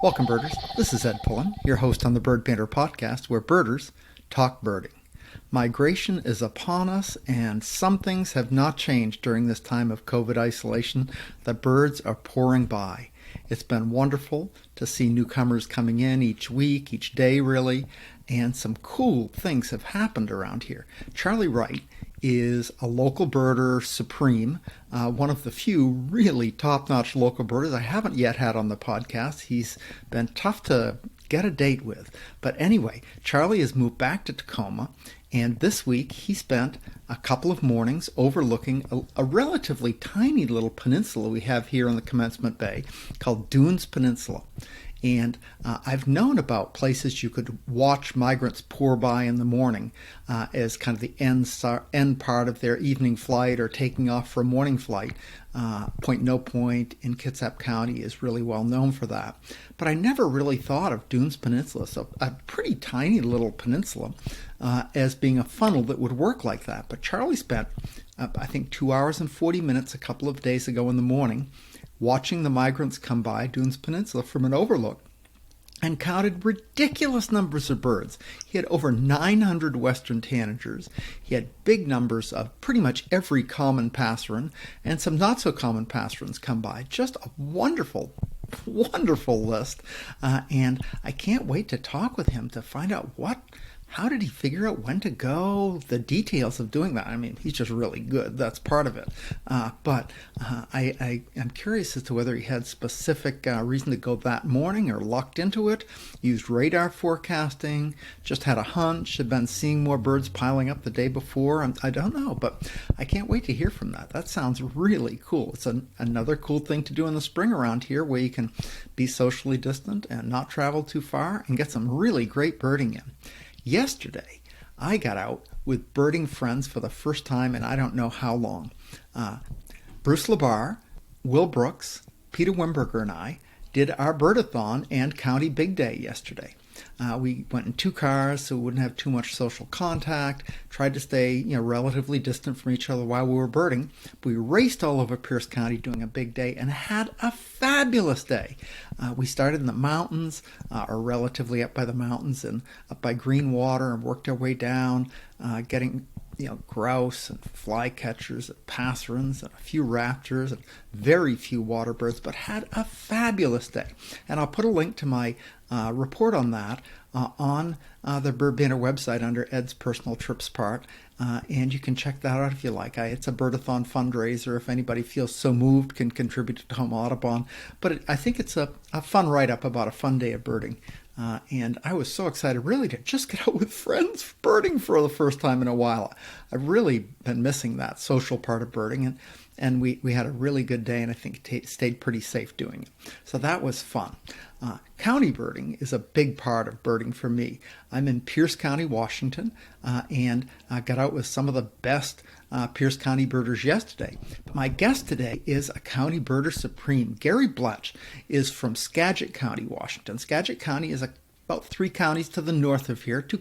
Welcome, birders. This is Ed Pullen, your host on the Bird Banter podcast, where birders talk birding. Migration is upon us, and some things have not changed during this time of COVID isolation. The birds are pouring by. It's been wonderful to see newcomers coming in each week, each day really, and some cool things have happened around here. Charlie Wright is a local birder supreme, one of the few really top-notch local birders I haven't yet had on the podcast. He's been tough to get a date with. But anyway, Charlie has moved back to Tacoma, and this week he spent a couple of mornings overlooking a relatively tiny little peninsula we have here in the Commencement Bay called Dunes Peninsula. And I've known about places you could watch migrants pour by in the morning as kind of the end part of their evening flight or taking off for a morning flight. Point No Point in Kitsap County is really well known for that. But I never really thought of Dunes Peninsula, so a pretty tiny little peninsula, as being a funnel that would work like that. But Charlie spent, I think, 2 hours and 40 minutes a couple of days ago in the morning watching the migrants come by Dunes Peninsula from an overlook, and counted ridiculous numbers of birds. He had over 900 western tanagers. He had big numbers of pretty much every common passerin and some not so common passerins come by. Just a wonderful list. And I can't wait to talk with him to find out how did he figure out when to go, the details of doing that. I mean, he's just really good. That's part of it. But I'm curious as to whether he had specific reason to go that morning or lucked into it, used radar forecasting, just had a hunch, had been seeing more birds piling up the day before. I don't know, but I can't wait to hear from that. That sounds really cool. It's another cool thing to do in the spring around here where you can be socially distant and not travel too far and get some really great birding in. Yesterday, I got out with birding friends for the first time in I don't know how long. Bruce LaBar, Will Brooks, Peter Wimberger, and I did our birdathon and county big day yesterday. We went in two cars so we wouldn't have too much social contact, tried to stay relatively distant from each other while we were birding. We raced all over Pierce County doing a big day and had a fabulous day. We started in the mountains, or relatively up by the mountains and up by Greenwater, and worked our way down, getting grouse and flycatchers and passerins and a few raptors and very few water birds, but had a fabulous day. And I'll put a link to my report on that on the Bird Banter website under Ed's Personal Trips part, and you can check that out if you like. It's a birdathon fundraiser. If anybody feels so moved, can contribute to Tacoma Audubon. But I think it's a fun write-up about a fun day of birding. And I was so excited really to just get out with friends birding for the first time in a while. I've really been missing that social part of birding, and we had a really good day, and I think stayed pretty safe doing it. So that was fun. County birding is a big part of birding for me. I'm in Pierce County, Washington, and got out with some of the best Pierce County birders yesterday. But my guest today is a county birder supreme. Gary Bletsch is from Skagit County, Washington. Skagit County is about 3 counties to the north of here. 3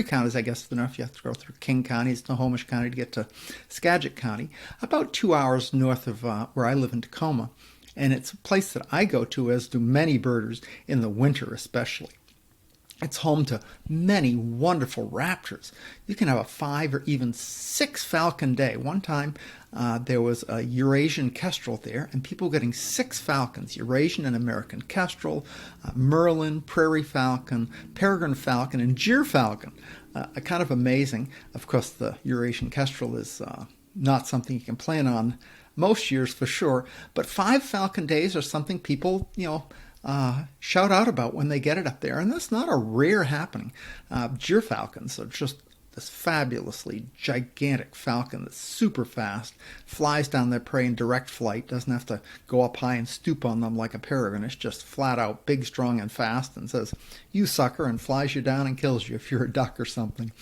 counties, I guess, to the north. You have to go through King County, Snohomish County to get to Skagit County. About 2 hours north of where I live in Tacoma. And it's a place that I go to, as do many birders, in the winter especially. It's home to many wonderful raptors. You can have a 5 or even 6 falcon day. One time there was a Eurasian kestrel there, and people getting 6 falcons, Eurasian and American kestrel, merlin, prairie falcon, peregrine falcon, and gyr falcon. Kind of amazing. Of course, the Eurasian kestrel is not something you can plan on most years for sure, but 5 falcon days are something people, shout out about when they get it up there, and that's not a rare happening. Gyr falcons are just this fabulously gigantic falcon that's super fast, flies down their prey in direct flight, doesn't have to go up high and stoop on them like a peregrine. It's just flat out big, strong, and fast, and says, "You sucker," and flies you down and kills you if you're a duck or something.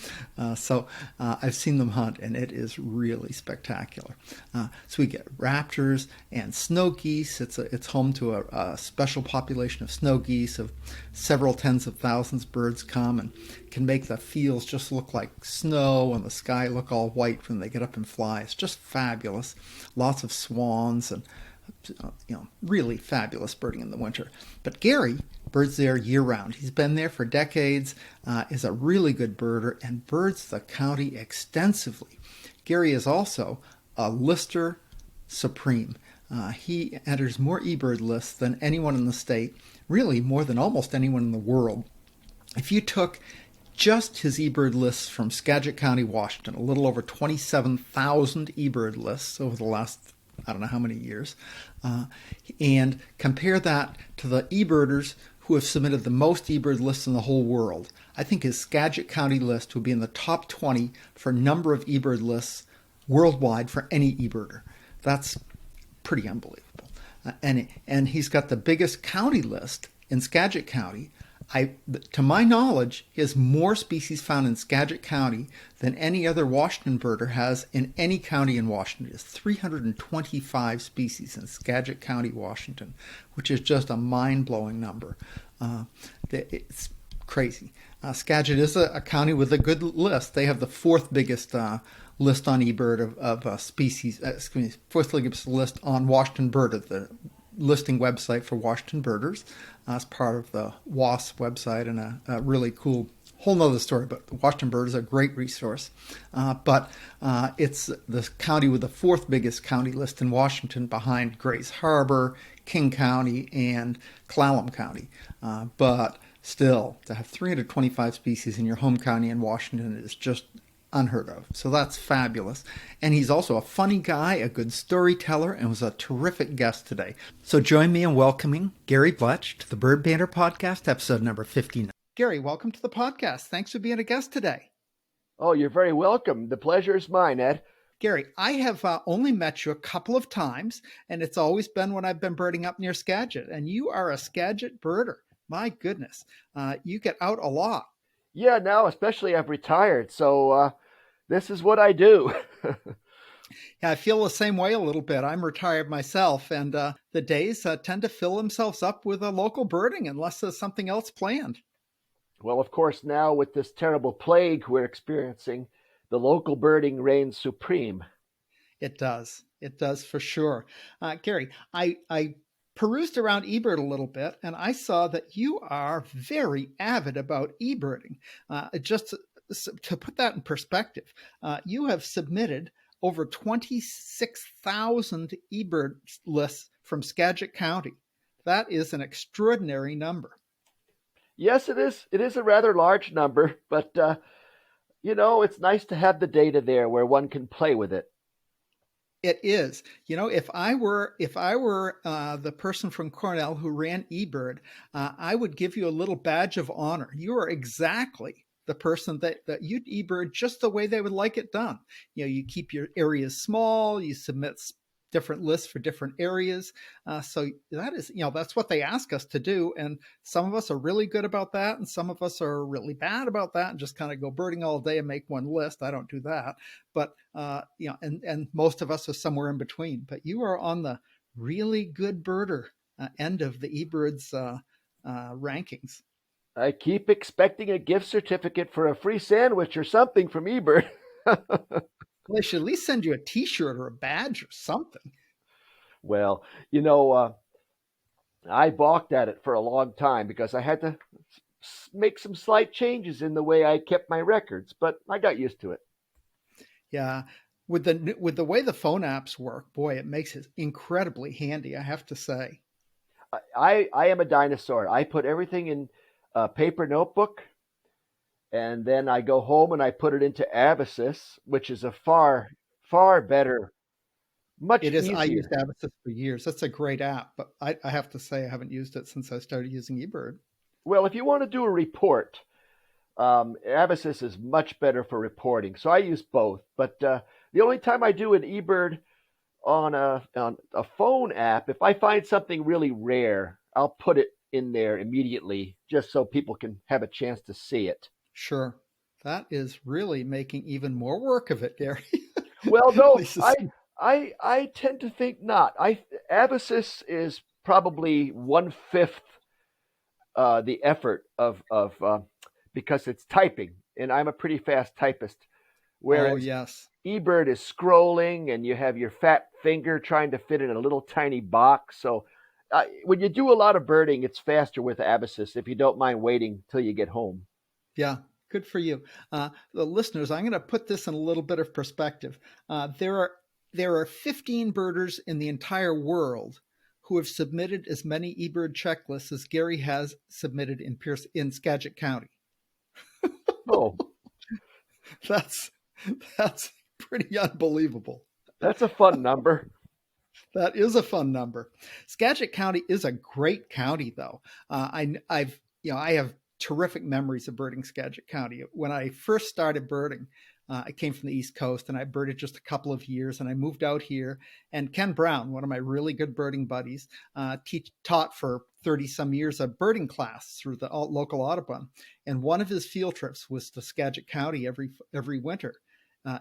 So I've seen them hunt, and it is really spectacular. So we get raptors and snow geese. It's home to a special population of snow geese. Of several tens of thousands of birds come and can make the fields just look like snow and the sky look all white when they get up and fly. It's just fabulous. Lots of swans and Really fabulous birding in the winter. But Gary birds there year round. He's been there for decades, is a really good birder, and birds the county extensively. Gary is also a lister supreme. He enters more eBird lists than anyone in the state, really more than almost anyone in the world. If you took just his eBird lists from Skagit County, Washington, a little over 27,000 eBird lists over the last, I don't know how many years, and compare that to the eBirders who have submitted the most eBird lists in the whole world. I think his Skagit County list would be in the top 20 for number of eBird lists worldwide for any eBirder. That's pretty unbelievable. And he's got the biggest county list in Skagit County. To my knowledge, he has more species found in Skagit County than any other Washington birder has in any county in Washington. It's 325 species in Skagit County, Washington, which is just a mind-blowing number. It's crazy. Skagit is a county with a good list. They have the fourth biggest list on eBird of species, fourth biggest list on Washington Birder, the listing website for Washington birders. As part of the WASP website, and a really cool whole nother story. But Washington Bird is a great resource. But it's the county with the fourth biggest county list in Washington, behind Grays Harbor, King County, and Clallam County. But still, to have 325 species in your home county in Washington is just unheard of. So that's fabulous. And he's also a funny guy, a good storyteller, and was a terrific guest today. So join me in welcoming Gary Bletsch to the Bird Banter Podcast, episode number 59. Gary, welcome to the podcast. Thanks for being a guest today. Oh, you're very welcome. The pleasure is mine, Ed. Gary, I have only met you a couple of times, and it's always been when I've been birding up near Skagit. And you are a Skagit birder. My goodness. You get out a lot. Yeah, now especially I've retired, so this is what I do. Yeah, I feel the same way a little bit. I'm retired myself, and the days tend to fill themselves up with local birding unless there's something else planned. Well, of course, now with this terrible plague we're experiencing, the local birding reigns supreme. It does. It does for sure. Gary, I perused around eBird a little bit, and I saw that you are very avid about eBirding. Just to put that in perspective, you have submitted over 26,000 eBird lists from Skagit County. That is an extraordinary number. Yes, it is. It is a rather large number, but it's nice to have the data there where one can play with it. It is. If I were the person from Cornell who ran eBird, I would give you a little badge of honor. You are exactly the person that you'd eBird just the way they would like it done. You keep your areas small, you submit different lists for different areas. So that is, that's what they ask us to do. And some of us are really good about that. And some of us are really bad about that and just kind of go birding all day and make one list. I don't do that. But, and most of us are somewhere in between. But you are on the really good birder end of the eBird's rankings. I keep expecting a gift certificate for a free sandwich or something from eBird. Well, they should at least send you a T-shirt or a badge or something. Well, I balked at it for a long time because I had to make some slight changes in the way I kept my records, but I got used to it. Yeah. With the way the phone apps work, boy, it makes it incredibly handy, I have to say. I am a dinosaur. I put everything in a paper notebook, and then I go home and I put it into Abyssus, which is a far, far better, much It is. easier. I used Abyssus for years. That's a great app, but I have to say I haven't used it since I started using eBird. Well, if you want to do a report, Abyssus is much better for reporting. So I use both. But the only time I do an eBird on a phone app, if I find something really rare, I'll put it in there immediately just so people can have a chance to see it. Sure. That is really making even more work of it, Gary. Well, no, I tend to think not. Abyssus is probably 1/5 the effort of because it's typing, and I'm a pretty fast typist. Whereas, oh, yes. eBird is scrolling and you have your fat finger trying to fit in a little tiny box. So when you do a lot of birding, it's faster with Abacus if you don't mind waiting till you get home. Yeah, good for you. The listeners, I'm going to put this in a little bit of perspective. There are 15 birders in the entire world who have submitted as many eBird checklists as Gary has submitted in Skagit County. Oh, That's pretty unbelievable. that's a fun number. That is a fun number. Skagit County is a great county, though. I have terrific memories of birding Skagit County. When I first started birding, I came from the East Coast and I birded just a couple of years, and I moved out here. And Ken Brown, one of my really good birding buddies, taught for 30 some years a birding class through the local Audubon. And one of his field trips was to Skagit County every winter.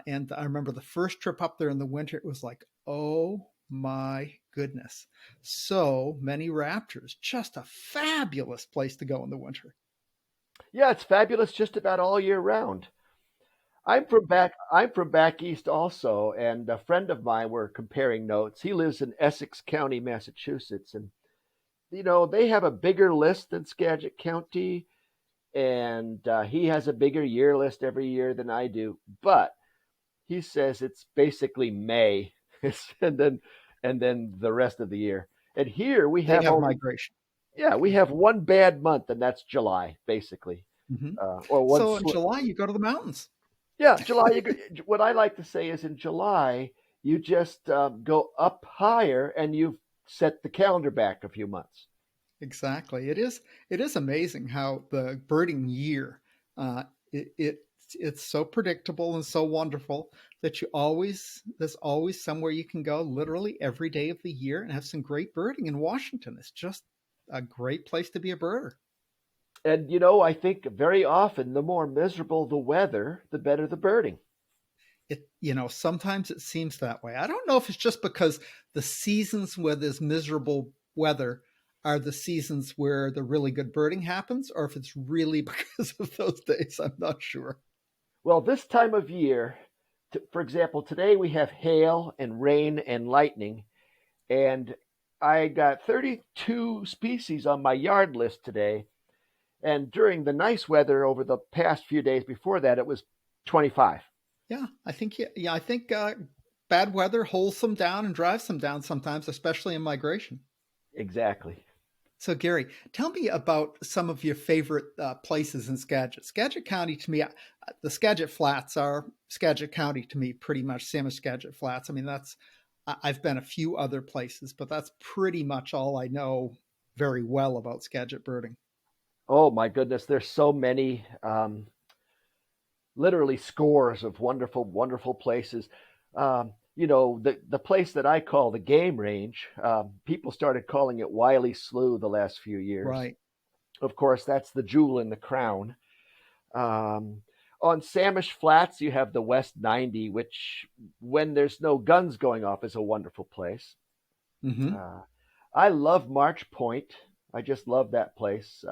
And I remember the first trip up there in the winter, it was like, oh my goodness, so many raptors. Just a fabulous place to go in the winter. Yeah, it's fabulous just about all year round. I'm from back east also, and a friend of mine, we're comparing notes. He lives in Essex County, Massachusetts, and they have a bigger list than Skagit County, and he has a bigger year list every year than I do. But he says it's basically May, and then the rest of the year. And here we They have have only migration. yeah, we have one bad month, and that's July, basically. Mm-hmm. Or one So in July, you go to the mountains. Yeah, July. What I like to say is in July, you just go up higher and you've set the calendar back a few months. Exactly. It is amazing how the birding year, uh, it's so predictable and so wonderful that there's always somewhere you can go literally every day of the year and have some great birding in Washington. It's just a great place to be a birder. And I think very often the more miserable the weather, the better the birding. Sometimes it seems that way. I don't know if it's just because the seasons where there's miserable weather are the seasons where the really good birding happens, or if it's really because of those days. I'm not sure. Well, this time of year, for example, today we have hail and rain and lightning, and I got 32 species on my yard list today. And during the nice weather over the past few days before that, it was 25. I think bad weather holds them down and drives them down sometimes, especially in migration. Exactly. So, Gary, tell me about some of your favorite places in Skagit. Skagit County, to me, the Skagit Flats are Skagit County to me, pretty much same as Skagit Flats. I mean, I've been a few other places, but that's pretty much all I know very well about Skagit birding. Oh my goodness, there's so many, literally scores of wonderful, wonderful places. The place that I call the game range, people started calling it Wiley Slough the last few years. Right. Of course, that's the jewel in the crown. On Samish Flats, you have the West 90, which, when there's no guns going off, is a wonderful place. Mm-hmm. I love March Point. I just love that place.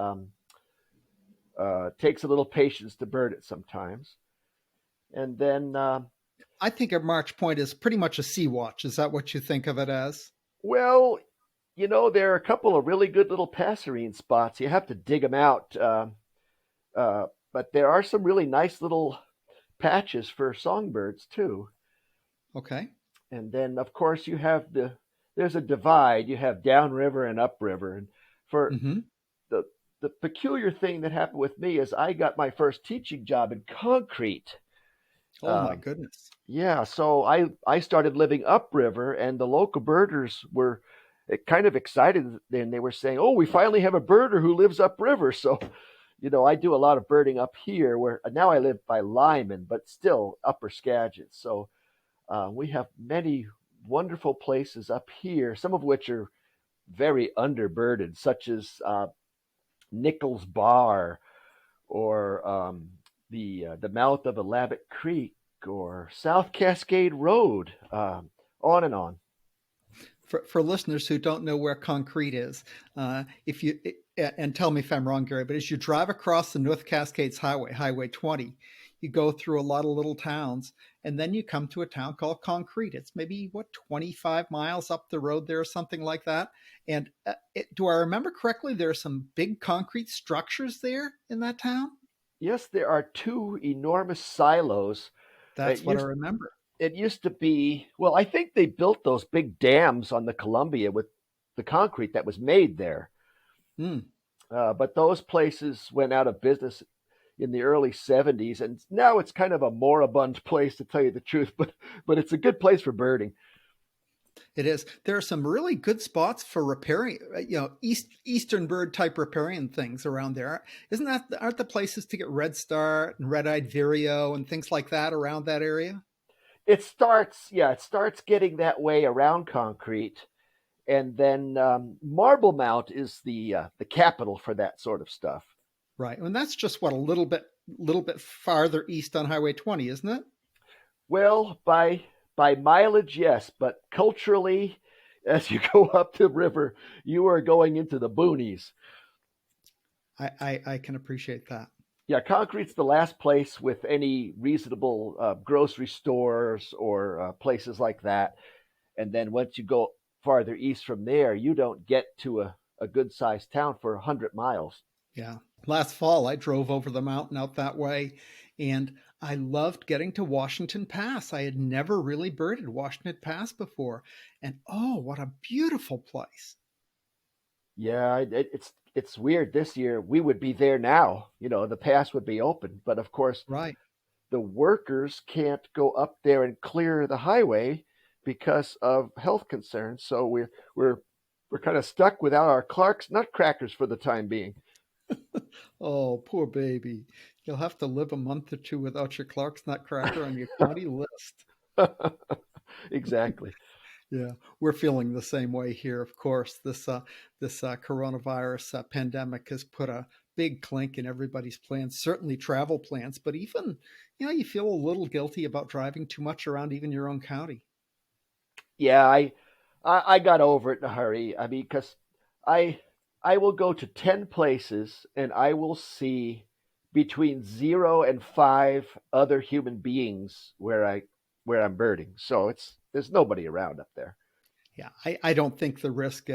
Takes a little patience to bird it sometimes. And then, I think of March Point as pretty much a sea watch. Is that what you think of it as? well, there are a couple of really good little passerine spots. You have to dig them out. But there are some really nice little patches for songbirds too. Okay. And then, of course, there's a divide. You have downriver and upriver. And for Mm-hmm. the peculiar thing that happened with me is I got my first teaching job in concrete. Oh my Um, goodness. yeah, so I started living upriver, and the local birders were kind of excited, and they were saying, "Oh, we finally have a birder who lives upriver." So, I do a lot of birding up here, where now I live by Lyman, but still Upper Skagit. So we have many wonderful places up here, some of which are very underbirded, such as Nichols Bar, or the mouth of Alabbit Creek, or South Cascade Road, on and on. For listeners who don't know where concrete is, if you and tell me if I'm wrong, Gary, but as you drive across the North Cascades Highway, Highway 20, you go through a lot of little towns, and then you come to a town called Concrete. It's maybe, what, 25 miles up the road there or something like that. And do I remember correctly? There are some big concrete structures there in that town? Yes, there are two enormous silos. It That's what I used remember. it used to be, well, I think they built those big dams on the Columbia with the concrete that was made there. Hmm. But those places went out of business in the early 70s, and now it's kind of a moribund place, to tell you the truth, but it's a good place for birding. It is. There are some really good spots for repairing, Eastern bird type riparian things around there. Isn't that, aren't the places to get red start and red-eyed vireo and things like that around that area? It starts getting that way around concrete, and then Marble Mount is the capital for that sort of stuff. Right. And that's just what, a little bit farther east on Highway 20, isn't it? Well, by mileage, yes, but culturally, as you go up the river, you are going into the boonies. I can appreciate that. Yeah, concrete's the last place with any reasonable grocery stores or places like that. And then once you go farther east from there, you don't get to a good sized town for 100 miles. Yeah. Last fall, I drove over the mountain out that way, and I loved getting to Washington Pass. I had never really birded Washington Pass before. And oh, what a beautiful place. Yeah, it's weird. This year we would be there now. The pass would be open, but of course Right. the workers can't go up there and clear the highway because of health concerns. So we're kind of stuck without our Clark's nutcrackers for the time being. Oh, poor baby. You'll have to live a month or two without your Clark's Nutcracker on your county list. Exactly. Yeah, we're feeling the same way here. Of course, this coronavirus pandemic has put a big clink in everybody's plans. Certainly travel plans, but even you feel a little guilty about driving too much around even your own county. Yeah, I got over it in a hurry. I mean, because I I will go to 10 places and I will see between 0 and 5 other human beings where I'm birding. So there's nobody around up there. Yeah, I don't think the risk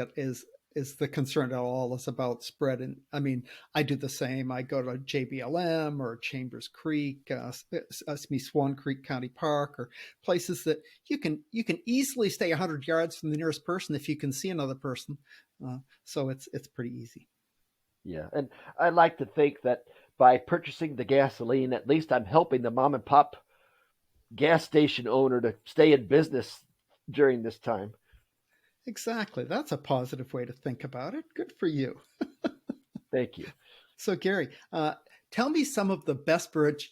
is the concern at all. It's about spread. And I mean, I do the same. I go to JBLM or Chambers Creek, Swan Creek County Park, or places that you can easily stay 100 yards from the nearest person if you can see another person. So it's pretty easy. Yeah, and I like to think that by purchasing the gasoline, at least I'm helping the mom and pop gas station owner to stay in business during this time. Exactly. That's a positive way to think about it. Good for you. Thank you. So, Gary, tell me some of the best birds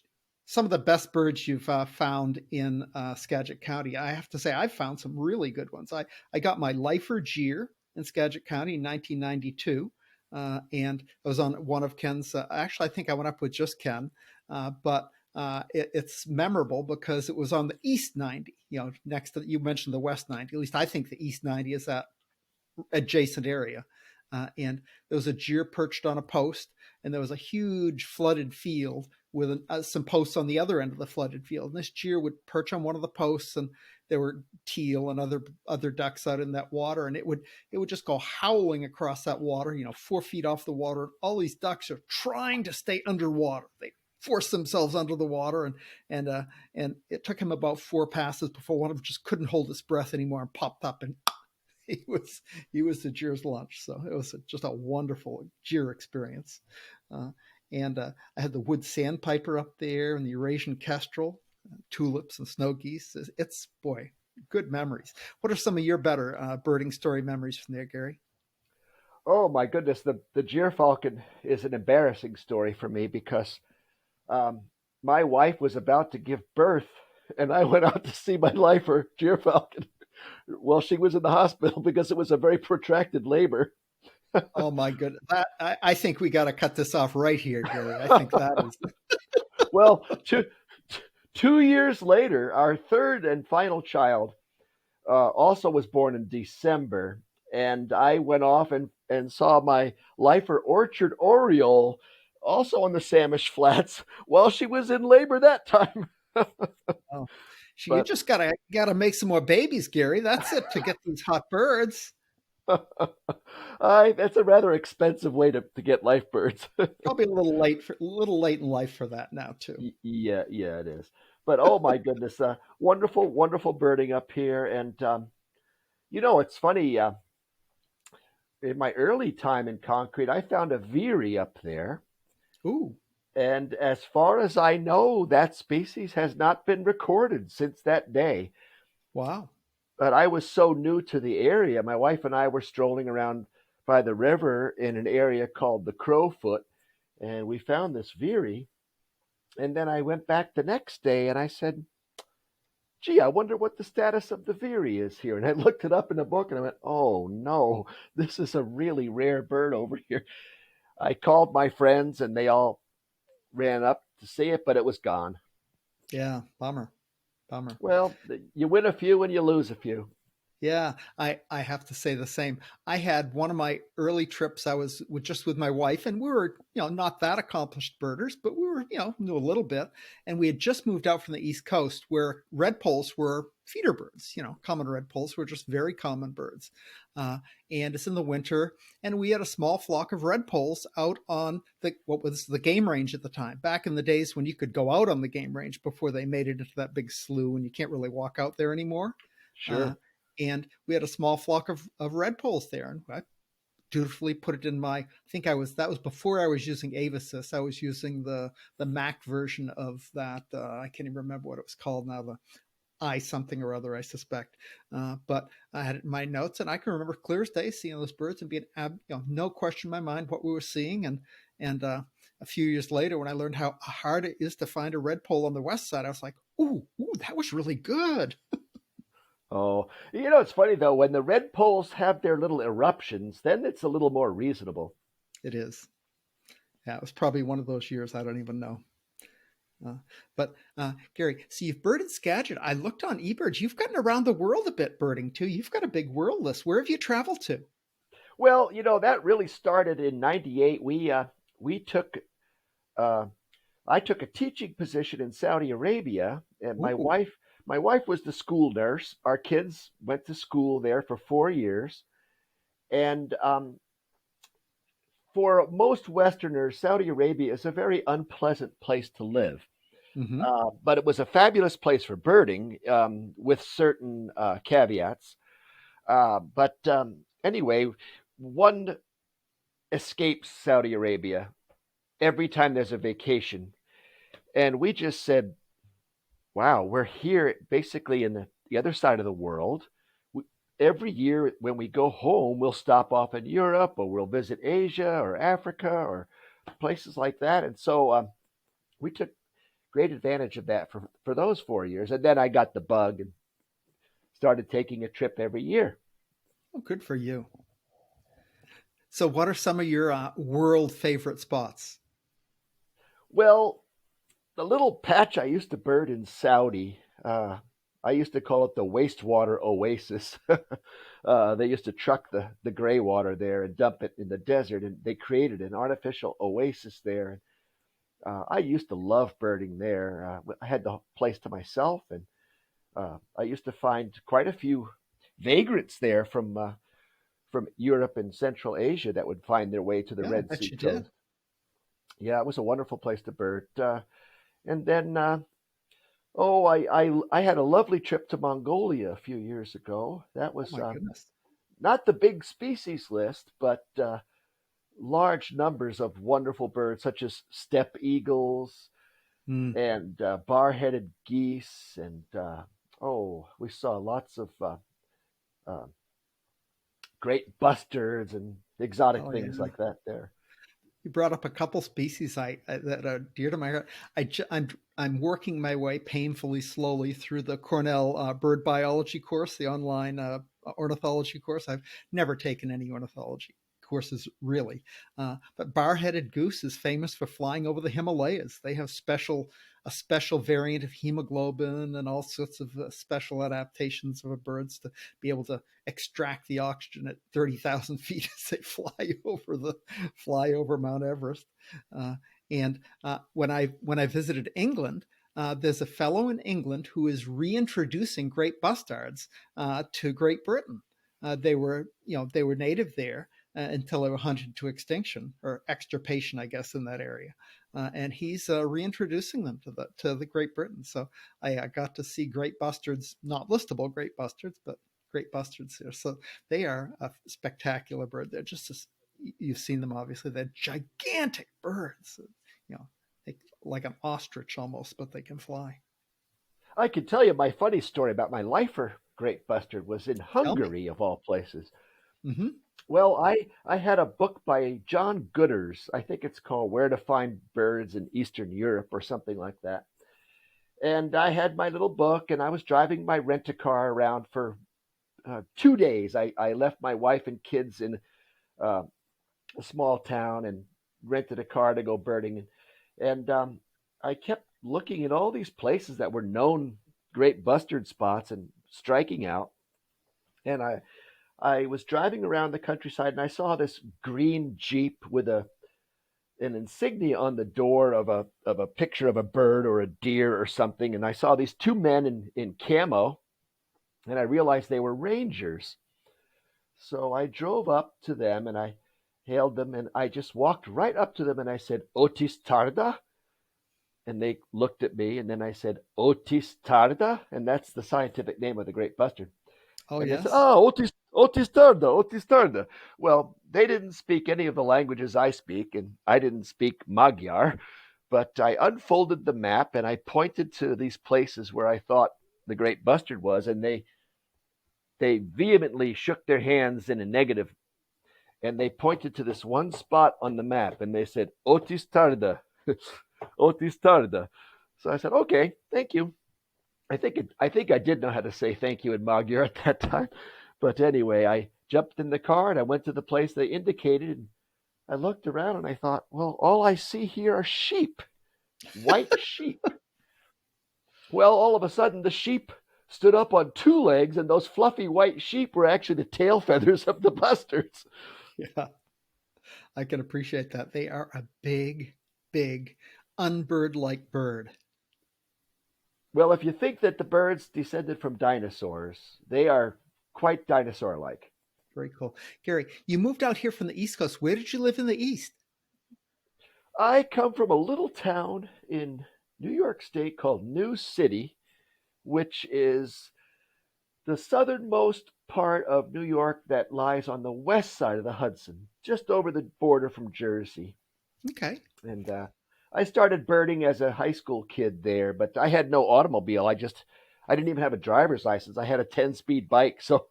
you've found in Skagit County. I have to say, I've found some really good ones. I got my lifer Jeer in Skagit County in 1992, and I was on one of Ken's. Actually, I think I went up with just Ken, but it's memorable because it was on the East 90. Next to, you mentioned the West 90. At least I think the East 90 is that adjacent area. And there was a jeer perched on a post, and there was a huge flooded field with some posts on the other end of the flooded field. And this jeer would perch on one of the posts, and there were teal and other ducks out in that water, and it would just go howling across that water, 4 feet off the water. All these ducks are trying to stay underwater. They force themselves under the water, and it took him about 4 passes before one of them just couldn't hold his breath anymore and popped up, and he was the jeer's lunch. So it was just a wonderful jeer experience. And I had the wood sandpiper up there and the Eurasian kestrel, tulips and snow geese. It's boy, good memories. What are some of your better birding story memories from there, Gary? Oh my goodness, the Falcon is an embarrassing story for me because um, my wife was about to give birth, and I went out to see my lifer Falcon. Well, she was in the hospital because it was a very protracted labor. Oh my goodness, I think we got to cut this off right here, Gary. I think that is Well, 2 years later, our third and final child also was born in December, and I went off and saw my lifer Orchard Oriole also on the Samish Flats while she was in labor that time. oh, You But just gotta make some more babies, Gary. That's it to get these hot birds. that's a rather expensive way to get life birds. Probably a little late in life for that now too. Yeah, yeah, it is. But oh my goodness, wonderful, wonderful birding up here. And it's funny. In my early time in concrete, I found a veery up there. Ooh, And as far as I know, that species has not been recorded since that day. wow. But I was so new to the area. My wife and I were strolling around by the river in an area called the Crowfoot, and we found this veery. And then I went back the next day and I said, gee, I wonder what the status of the veery is here. And I looked it up in a book and I went, oh no, this is a really rare bird over here. I called my friends and they all ran up to see it, but it was gone. Yeah, bummer. Bummer. Well, you win a few and you lose a few. Yeah, I have to say the same. I had one of my early trips. I was just with my wife, and we were, not that accomplished birders, but we were, knew a little bit. And we had just moved out from the East Coast, where redpolls were feeder birds. Common redpolls were just very common birds. And it's in the winter, and we had a small flock of redpolls out on what was the game range at the time. Back in the days when you could go out on the game range before they made it into that big slough, and you can't really walk out there anymore. Sure. And we had a small flock of redpolls there, and I dutifully put it in my. I think that was before I was using Avasys. I was using the Mac version of that. I can't even remember what it was called now. The I something or other, I suspect. But I had it in my notes, and I can remember clear as day seeing those birds and being, no question in my mind what we were seeing. And a few years later, when I learned how hard it is to find a redpoll on the west side, I was like, ooh, that was really good. Oh, it's funny though, when the red poles have their little eruptions, then it's a little more reasonable. It is. Yeah, it was probably one of those years. I don't even know. But Gary, so you've birded Skagit. I looked on eBirds. You've gotten around the world a bit birding too. You've got a big world list. Where have you traveled to? Well, that really started in '98. We took I took a teaching position in Saudi Arabia, and Ooh, my wife was the school nurse. Our kids went to school there for 4 years, and for most Westerners, Saudi Arabia is a very unpleasant place to live. mm-hmm. But it was a fabulous place for birding, with certain caveats. But anyway, one escapes Saudi Arabia every time there's a vacation. And we just said, wow, we're here basically in the other side of the world. Every year when we go home, we'll stop off in Europe or we'll visit Asia or Africa or places like that. And so we took great advantage of that for those 4 years. And then I got the bug and started taking a trip every year. Oh, good for you. So, what are some of your world favorite spots? Well, the little patch I used to bird in Saudi, I used to call it the wastewater oasis. They used to truck the gray water there and dump it in the desert, and they created an artificial oasis there. I used to love birding there. I had the place to myself, and I used to find quite a few vagrants there from Europe and Central Asia that would find their way to the Yeah, I Red bet Sea you coast. did. Yeah, it was a wonderful place to bird. And then, I had a lovely trip to Mongolia a few years ago. That Oh was my goodness. not the big species list, but large numbers of wonderful birds, such as steppe eagles Mm. and bar-headed geese, and we saw lots of uh, great bustards and exotic Oh things yeah. like that there. You brought up a couple species that are dear to my heart. I'm working my way painfully slowly through the Cornell bird biology course, the online ornithology course. I've never taken any ornithology courses really, but bar-headed goose is famous for flying over the Himalayas. They have a special variant of hemoglobin and all sorts of special adaptations of birds to be able to extract the oxygen at 30,000 feet as they fly over Mount Everest. And when I visited England, There's a fellow in England who is reintroducing great bustards to Great Britain. They were native there until they were hunted to extinction or extirpation, I guess, in that area. And he's reintroducing them to the Great Britain. So I got to see great bustards, not listable great bustards, but great bustards here. So they are a spectacular bird. They're just you've seen them, obviously. They're gigantic birds, like an ostrich almost, but they can fly. I can tell you my funny story about my lifer great bustard was in Tell me. Hungary, of all places. Mm-hmm. Well, I had a book by John Gooders. I think it's called Where to Find Birds in Eastern Europe or something like that. And I had my little book, and I was driving my rent-a-car around for 2 days. I left my wife and kids in uh, a small town and rented a car to go birding. And I kept looking at all these places that were known great bustard spots and striking out. And I was driving around the countryside and I saw this green Jeep with an insignia on the door of a picture of a bird or a deer or something. And I saw these two men in camo, and I realized they were rangers. So I drove up to them and I hailed them, and I just walked right up to them and I said, Otis Tarda? And they looked at me, and then I said, Otis Tarda? And that's the scientific name of the great bustard. Oh, And they said, yes. "Oh, Otis Tarda, Otis Tarda." Well, they didn't speak any of the languages I speak, and I didn't speak Magyar, but I unfolded the map and I pointed to these places where I thought the great bustard was, and they vehemently shook their hands in a negative, and they pointed to this one spot on the map, and they said, "Otis Tarda, Otis Tarda." So I said, "Okay, thank you." I think I did know how to say thank you in Magyar at that time. But anyway, I jumped in the car and I went to the place they indicated. And I looked around and I thought, well, all I see here are sheep, white sheep. Well, all of a sudden, the sheep stood up on two legs, and those fluffy white sheep were actually the tail feathers of the bustards. Yeah, I can appreciate that. They are a big, big, unbird-like bird. Well, if you think that the birds descended from dinosaurs, they are quite dinosaur like. Very cool. Gary, you moved out here from the East Coast. Where did you live in the East? I come from a little town in New York State called New City, which is the southernmost part of New York that lies on the west side of the Hudson, just over the border from Jersey. Okay. And I started birding as a high school kid there, but I had no automobile. I didn't even have a driver's license. I had a 10-speed bike, so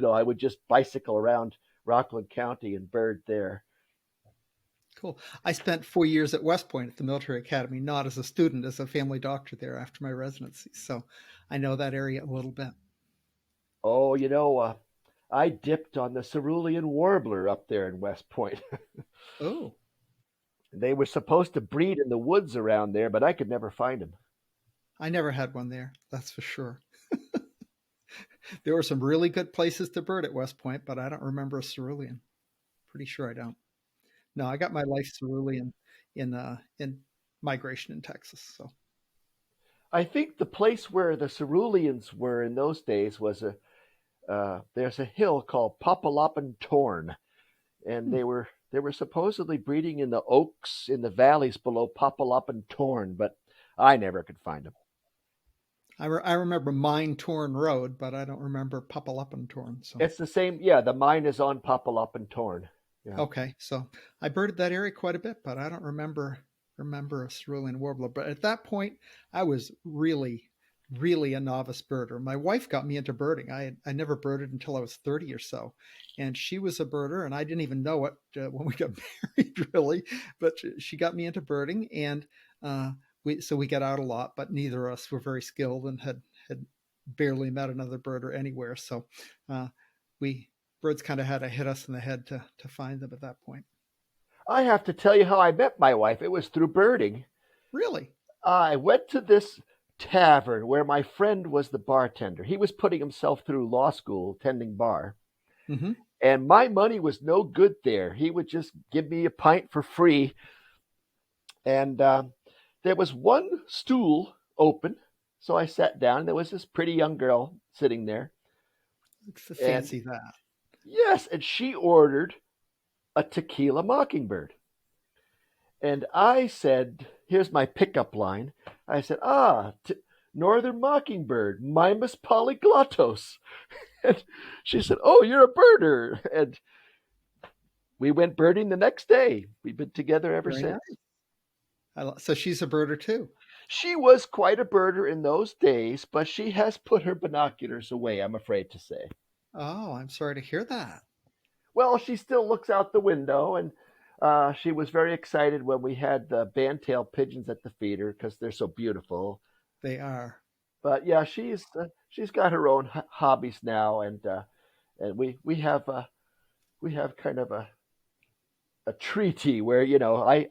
I would just bicycle around Rockland County and bird there. Cool. I spent 4 years at West Point at the military academy, not as a student, as a family doctor there after my residency. So I know that area a little bit. Oh, I dipped on the cerulean warbler up there in West Point. Oh, They were supposed to breed in the woods around there, but I could never find them. I never had one there. That's for sure. There were some really good places to bird at West Point, but I don't remember a cerulean. Pretty sure I don't. No, I got my life cerulean in migration in Texas. So I think the place where the ceruleans were in those days was there's a hill called Papaloppin Torn, and hmm. they were supposedly breeding in the oaks in the valleys below Papaloppin Torn, but I never could find them. I remember Mine Torn Road, but I don't remember Papaloppin Torn. So It's the same, yeah. The mine is on Papaloppin Torn. Yeah. okay, so I birded that area quite a bit, but I don't remember a cerulean warbler. But at that point, I was really, really a novice birder. My wife got me into birding. I never birded until I was 30 or so, and she was a birder, and I didn't even know it when we got married, really. But she got me into birding, and we got out a lot, but neither of us were very skilled and had barely met another birder anywhere. So uh, we birds kind of had to hit us in the head to find them at that point. I have to tell you how I met my wife. It was through birding. Really? I went to this tavern where my friend was the bartender. He was putting himself through law school, tending bar. Mm-hmm. And my money was no good there. He would just give me a pint for free. And there was one stool open. So I sat down, and there was this pretty young girl sitting there. And Fancy that. yes, and she ordered a tequila mockingbird. And I said, here's my pickup line. I said, Northern Mockingbird, Mimus polyglottos. And she said, oh, you're a birder. And we went birding the next day. We've been together ever Very since. nice. So she's a birder too. She was quite a birder in those days, but she has put her binoculars away, I'm afraid to say. Oh, I'm sorry to hear that. Well, she still looks out the window, and she was very excited when we had the band-tailed pigeons at the feeder because they're so beautiful. They are. But yeah, she's got her own hobbies now, and we have kind of a treaty where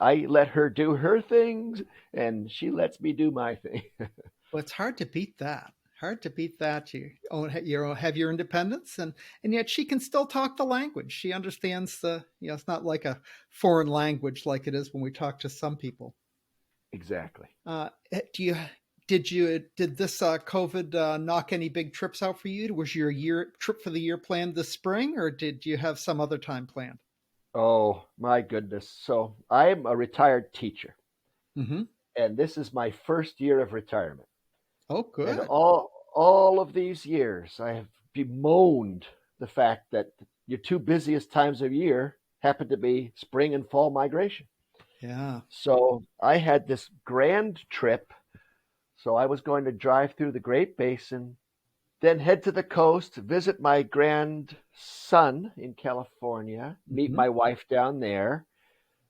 I let her do her things and she lets me do my thing. Well, it's hard to beat that. Hard to beat that. You have your independence, and yet she can still talk the language. She understands it's not like a foreign language like it is when we talk to some people. Exactly. Did this COVID knock any big trips out for you? Was your trip for the year planned this spring, or did you have some other time planned? Oh my goodness. So I'm a retired teacher, Mm-hmm. and this is my first year of retirement. Oh, And good. all of these years, I have bemoaned the fact that your two busiest times of year happen to be spring and fall migration. Yeah. So I had this grand trip. So I was going to drive through the Great Basin, then head to the coast, visit my grandson in California, meet Mm-hmm. my wife down there.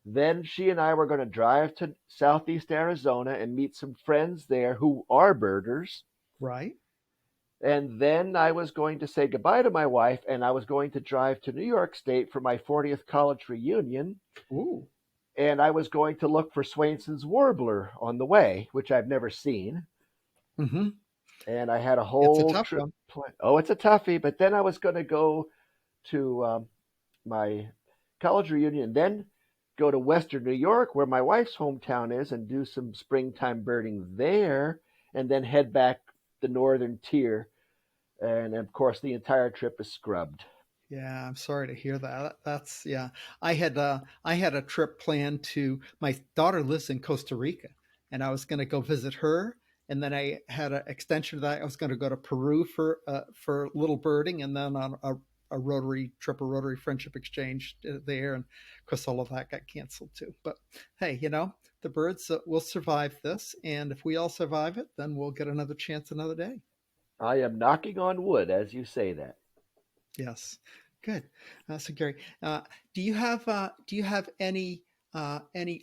Then she and I were going to drive to southeast Arizona and meet some friends there who are birders. Right. And then I was going to say goodbye to my wife, and I was going to drive to New York State for my 40th college reunion. Ooh. And I was going to look for Swainson's warbler on the way, which I've never seen. Mm-hmm. And I had a It's a whole tough trip one. planned. Oh, it's a toughie. But then I was going to go to my college reunion, then go to Western New York, where my wife's hometown is, and do some springtime birding there, and then head back the northern tier. And of course, the entire trip is scrubbed. Yeah, I'm sorry to hear that. That's yeah. I had a trip planned to my daughter lives in Costa Rica, and I was going to go visit her, and then I had an extension of that. I was going to go to Peru for little birding, and then on a Rotary trip, a Rotary Friendship Exchange there, and of course all of that got canceled too. But hey, the birds will survive this, and if we all survive it, then we'll get another chance another day. I am knocking on wood as you say that. Yes, good. So Gary, do you have any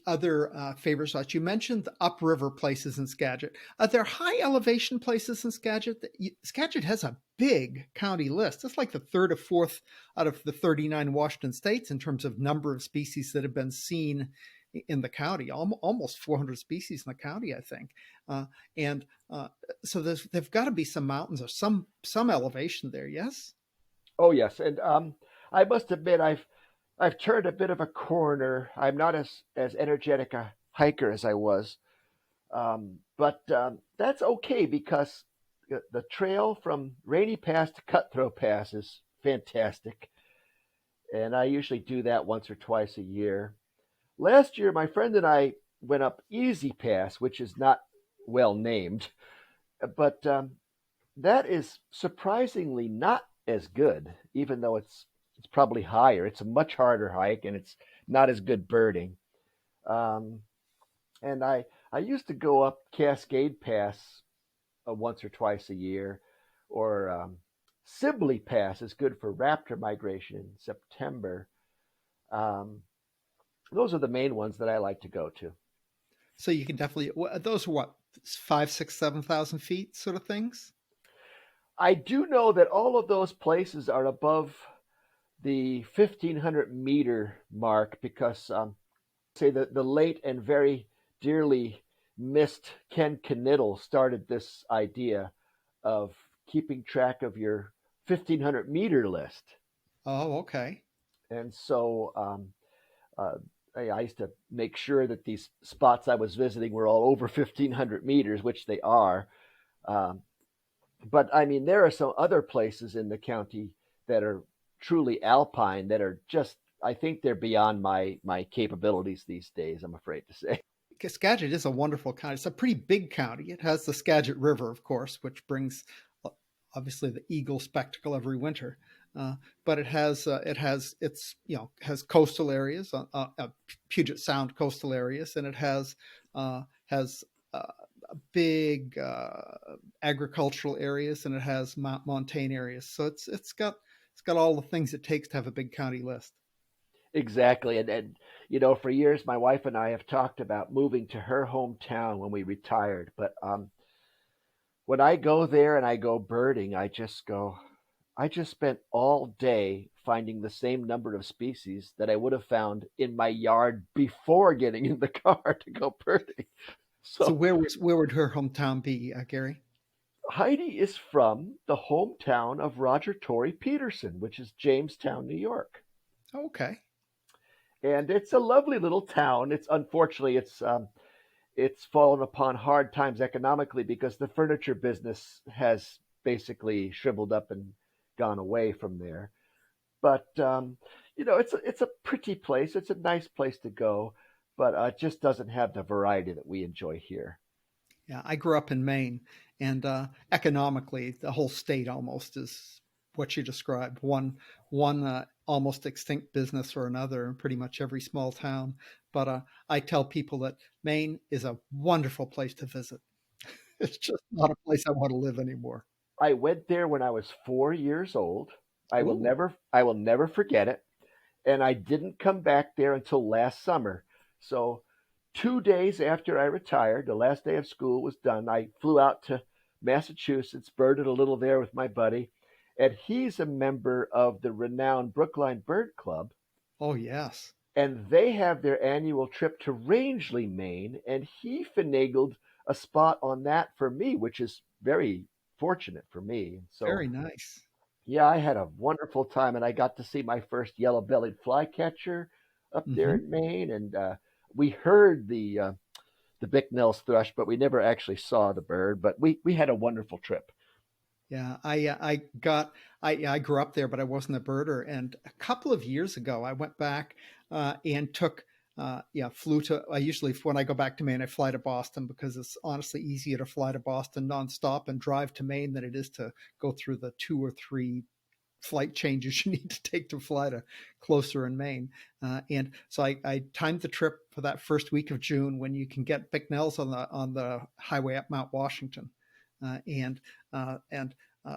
other favorite spots? You mentioned the upriver places in Skagit. Are there high elevation places in Skagit? Skagit has a big county list. It's like the third or fourth out of the 39 Washington states in terms of number of species that have been seen in the county. Almost 400 species in the county, I think. And so there've got to be some mountains or some elevation there. Yes. Oh yes, and I must admit I've turned a bit of a corner. I'm not as energetic a hiker as I was, but that's okay because the trail from Rainy Pass to Cutthroat Pass is fantastic, and I usually do that once or twice a year. Last year, my friend and I went up Easy Pass, which is not well named, but that is surprisingly not as good, even though it's probably higher. It's a much harder hike, and it's not as good birding. Um, and I used to go up Cascade Pass once or twice a year, or Sibley Pass is good for raptor migration in September. Um, those are the main ones that I like to go to. So you can definitely those are what 5, 6, 7,000 feet sort of things. I do know that all of those places are above the 1,500-meter mark because, say, the late and very dearly missed Ken Kniddle started this idea of keeping track of your 1,500-meter list. Oh, okay. And so uh, I used to make sure that these spots I was visiting were all over 1,500 meters, which they are. Um, but I mean, there are some other places in the county that are truly alpine that are just, I think they're beyond my capabilities these days, I'm afraid to say. Skagit is a wonderful county. It's a pretty big county. It has the Skagit River, of course, which brings obviously the eagle spectacle every winter. But it has it's has coastal areas, Puget Sound coastal areas, and it has big agricultural areas, and it has montane areas. So it's got all the things it takes to have a big county list. Exactly. And for years, my wife and I have talked about moving to her hometown when we retired. But when I go there and I go birding, I just spent all day finding the same number of species that I would have found in my yard before getting in the car to go birding. So So where would her hometown be, Gary? Heidi is from the hometown of Roger Tory Peterson, which is Jamestown, New York. Okay. And it's a lovely little town. It's unfortunately it's fallen upon hard times economically because the furniture business has basically shriveled up and gone away from there. But it's a pretty place. It's a nice place to go, but it just doesn't have the variety that we enjoy here. Yeah, I grew up in Maine, and economically, the whole state almost is what you described. One almost extinct business or another in pretty much every small town. But I tell people that Maine is a wonderful place to visit. It's just not a place I want to live anymore. I went there when I was 4 years old. Ooh. I will never forget it. And I didn't come back there until last summer. So 2 days after I retired, the last day of school was done, I flew out to Massachusetts, birded a little there with my buddy, and he's a member of the renowned Brookline Bird Club, Oh, yes. and they have their annual trip to Rangeley, Maine, and he finagled a spot on that for me, which is very fortunate for me. So Very nice. yeah, I had a wonderful time, and I got to see my first yellow-bellied flycatcher up there Hmm. in Maine, and we heard the Bicknell's thrush, but we never actually saw the bird. But we had a wonderful trip. Yeah, I grew up there, but I wasn't a birder. And a couple of years ago, I went back and took flew to. I usually when I go back to Maine, I fly to Boston because it's honestly easier to fly to Boston nonstop and drive to Maine than it is to go through the two or three flight changes you need to take to fly to closer in Maine. And so I timed the trip for that first week of June when you can get Bicknells on the highway up Mount Washington.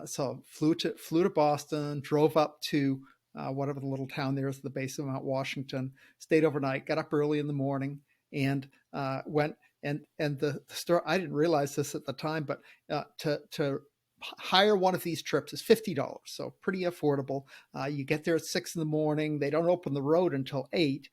So flew to Boston, drove up to whatever the little town there is at the base of Mount Washington, stayed overnight, got up early in the morning, and went and the store. I didn't realize this at the time, but to hire one of these trips is $50, so pretty affordable. You get there at 6 in the morning. They don't open the road until 8.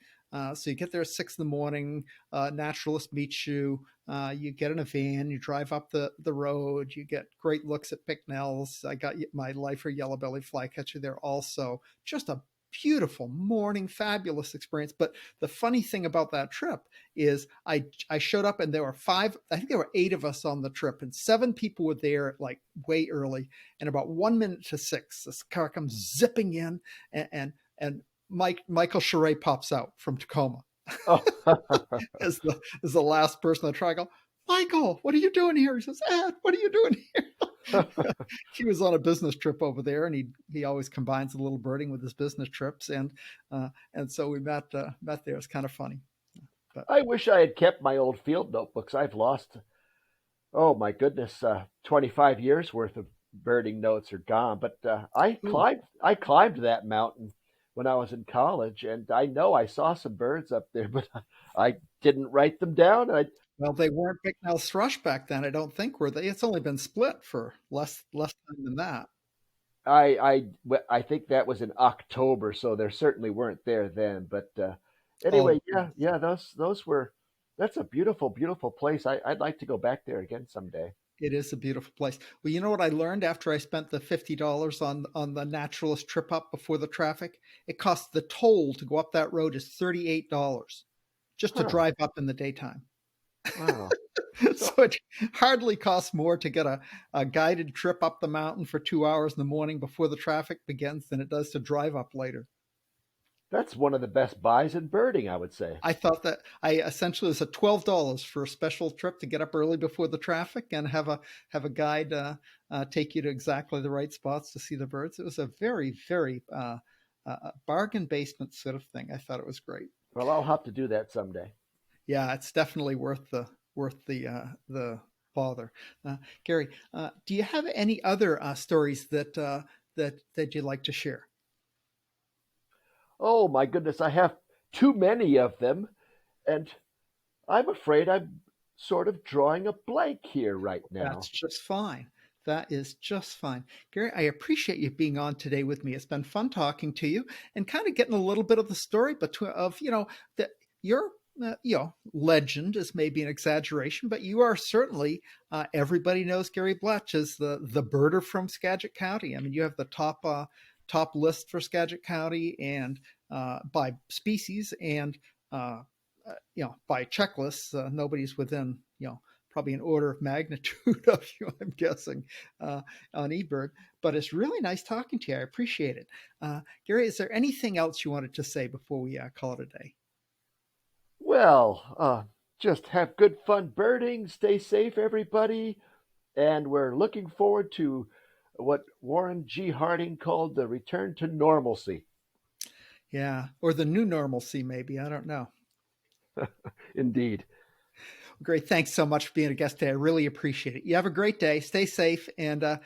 So you get there at 6 in the morning. Naturalist meets you. You get in a van. You drive up the road. You get great looks at Bicknells. I got my lifer yellow-bellied flycatcher there also. Just a beautiful morning, fabulous experience. But the funny thing about that trip is I showed up and there were I think there were 8 of us on the trip, and 7 people were there like way early. And about 1 minute to 6, this car comes zipping in, and Michael Charret pops out from Tacoma Oh, as the last person to try. I go, Michael, what are you doing here? He says, Ed, what are you doing here? He was on a business trip over there, and he always combines a little birding with his business trips, and so we met there. It's kind of funny, but I wish I had kept my old field notebooks. I've lost, oh my goodness, 25 years worth of birding notes are gone. But ooh, I climbed that mountain when I was in college, and I know I saw some birds up there, but I didn't write them down. well, they weren't Bicknell thrush back then. I don't think were they. It's only been split for less time than that. I think that was in October, so there certainly weren't there then. But Oh, anyway, yeah, those were. That's a beautiful, beautiful place. I'd like to go back there again someday. it is a beautiful place. Well, you know what I learned after I spent the $50 on the naturalist trip up before the traffic? It cost the toll to go up that road is $38. just to Huh. drive up in the daytime. Wow. So So it hardly costs more to get a guided trip up the mountain for 2 hours in the morning before the traffic begins than it does to drive up later. that's one of the best buys in birding, I would say. I thought that I essentially was at $12 for a special trip to get up early before the traffic and have a guide take you to exactly the right spots to see the birds. It was a very bargain basement sort of thing. I thought it was great. Well, I'll have to do that someday. Yeah, it's definitely worth the bother. Gary, do you have any other stories that you'd like to share? Oh my goodness, I have too many of them, and I'm afraid I'm sort of drawing a blank here right That's now. just fine. That is just fine. Gary, I appreciate you being on today with me. It's been fun talking to you and kind of getting a little bit of the story between of, that your legend is maybe an exaggeration, but you are certainly everybody knows Gary Bletsch as the birder from Skagit County. I mean, you have the top list for Skagit County and by species and by checklists. Nobody's within probably an order of magnitude of you, I'm guessing, on eBird. But it's really nice talking to you. I appreciate it. Gary, is there anything else you wanted to say before we call it a day? Well, just have good fun birding, stay safe, everybody, and we're looking forward to what Warren G. Harding called the return to normalcy. Yeah, or the new normalcy, maybe. I don't know. Indeed. Great. Thanks so much for being a guest today. I really appreciate it. You have a great day. Stay safe, and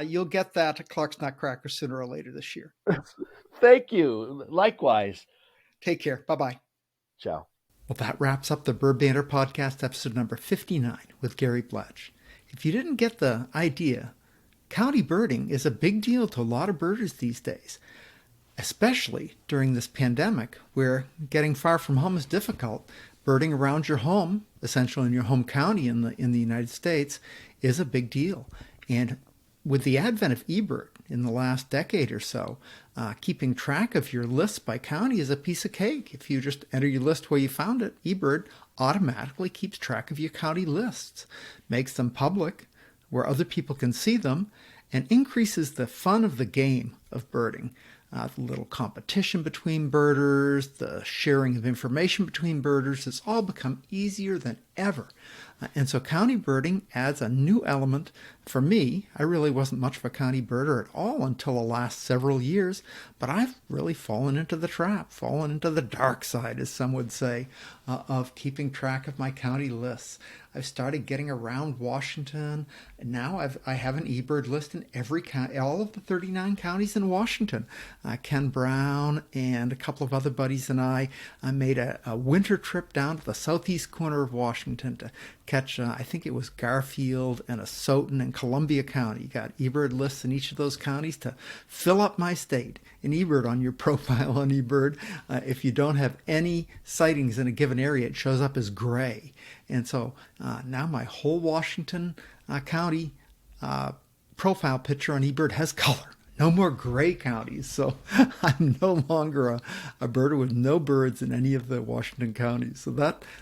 you'll get that Clark's Nutcracker sooner or later this year. Thank you. Likewise. Take care. Bye bye. Ciao. Well, that wraps up the Bird Banter podcast, episode number 59 with Gary Bletsch. If you didn't get the idea, county birding is a big deal to a lot of birders these days, especially during this pandemic where getting far from home is difficult. Birding around your home, essentially in your home county in the United States, is a big deal. And with the advent of eBird in the last decade or so, keeping track of your list by county is a piece of cake. If you just enter your list where you found it, eBird automatically keeps track of your county lists, makes them public where other people can see them, and increases the fun of the game of birding. The little competition between birders, the sharing of information between birders has all become easier than ever. And so county birding adds a new element for me. I really wasn't much of a county birder at all until the last several years, but I've really fallen into the trap, fallen into the dark side, as some would say, of keeping track of my county lists. I've started getting around Washington, and now I have an eBird list in every county, all of the 39 counties in Washington. Ken Brown and a couple of other buddies and I made a winter trip down to the southeast corner of Washington to catch, I think it was Garfield and Asotin and Columbia County. You got eBird lists in each of those counties to fill up my state. An eBird on your profile on eBird. If you don't have any sightings in a given area, it shows up as gray. And so now my whole Washington County profile picture on eBird has color. No more gray counties. So I'm no longer a birder with no birds in any of the Washington counties. So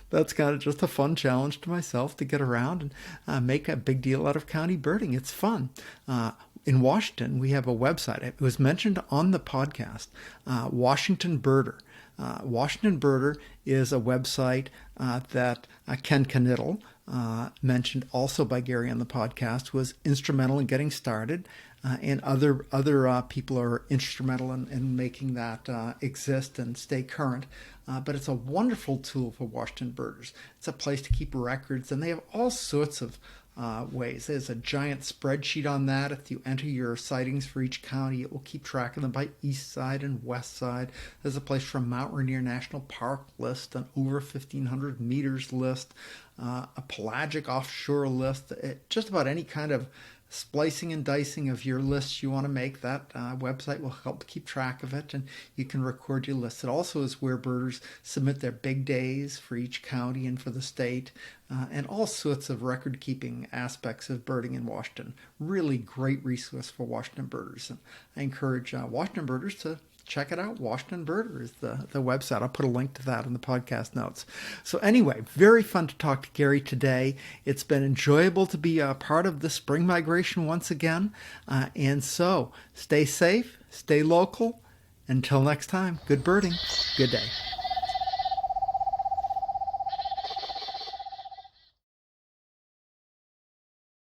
that's kind of just a fun challenge to myself to get around and make a big deal out of county birding. It's fun. In Washington, we have a website. It was mentioned on the podcast, Washington Birder. Washington Birder is a website that Ken Kniddle, mentioned also by Gary on the podcast, was instrumental in getting started. And other people are instrumental in making that exist and stay current. But it's a wonderful tool for Washington birders. It's a place to keep records, and they have all sorts of ways. There's a giant spreadsheet on that. If you enter your sightings for each county, it will keep track of them by east side and west side. There's a place for a Mount Rainier National Park list, an over 1,500 meters list, a pelagic offshore list, just about any kind of splicing and dicing of your lists you want to make. That website will help keep track of it, and you can record your lists. It also is where birders submit their big days for each county and for the state, and all sorts of record keeping aspects of birding in Washington. Really great resource for Washington birders. And I encourage Washington birders to check it out. Washington Birder is the website. I'll put a link to that in the podcast notes. So anyway, very fun to talk to Gary today. It's been enjoyable to be a part of the spring migration once again. And so stay safe, stay local. Until next time, good birding, good day.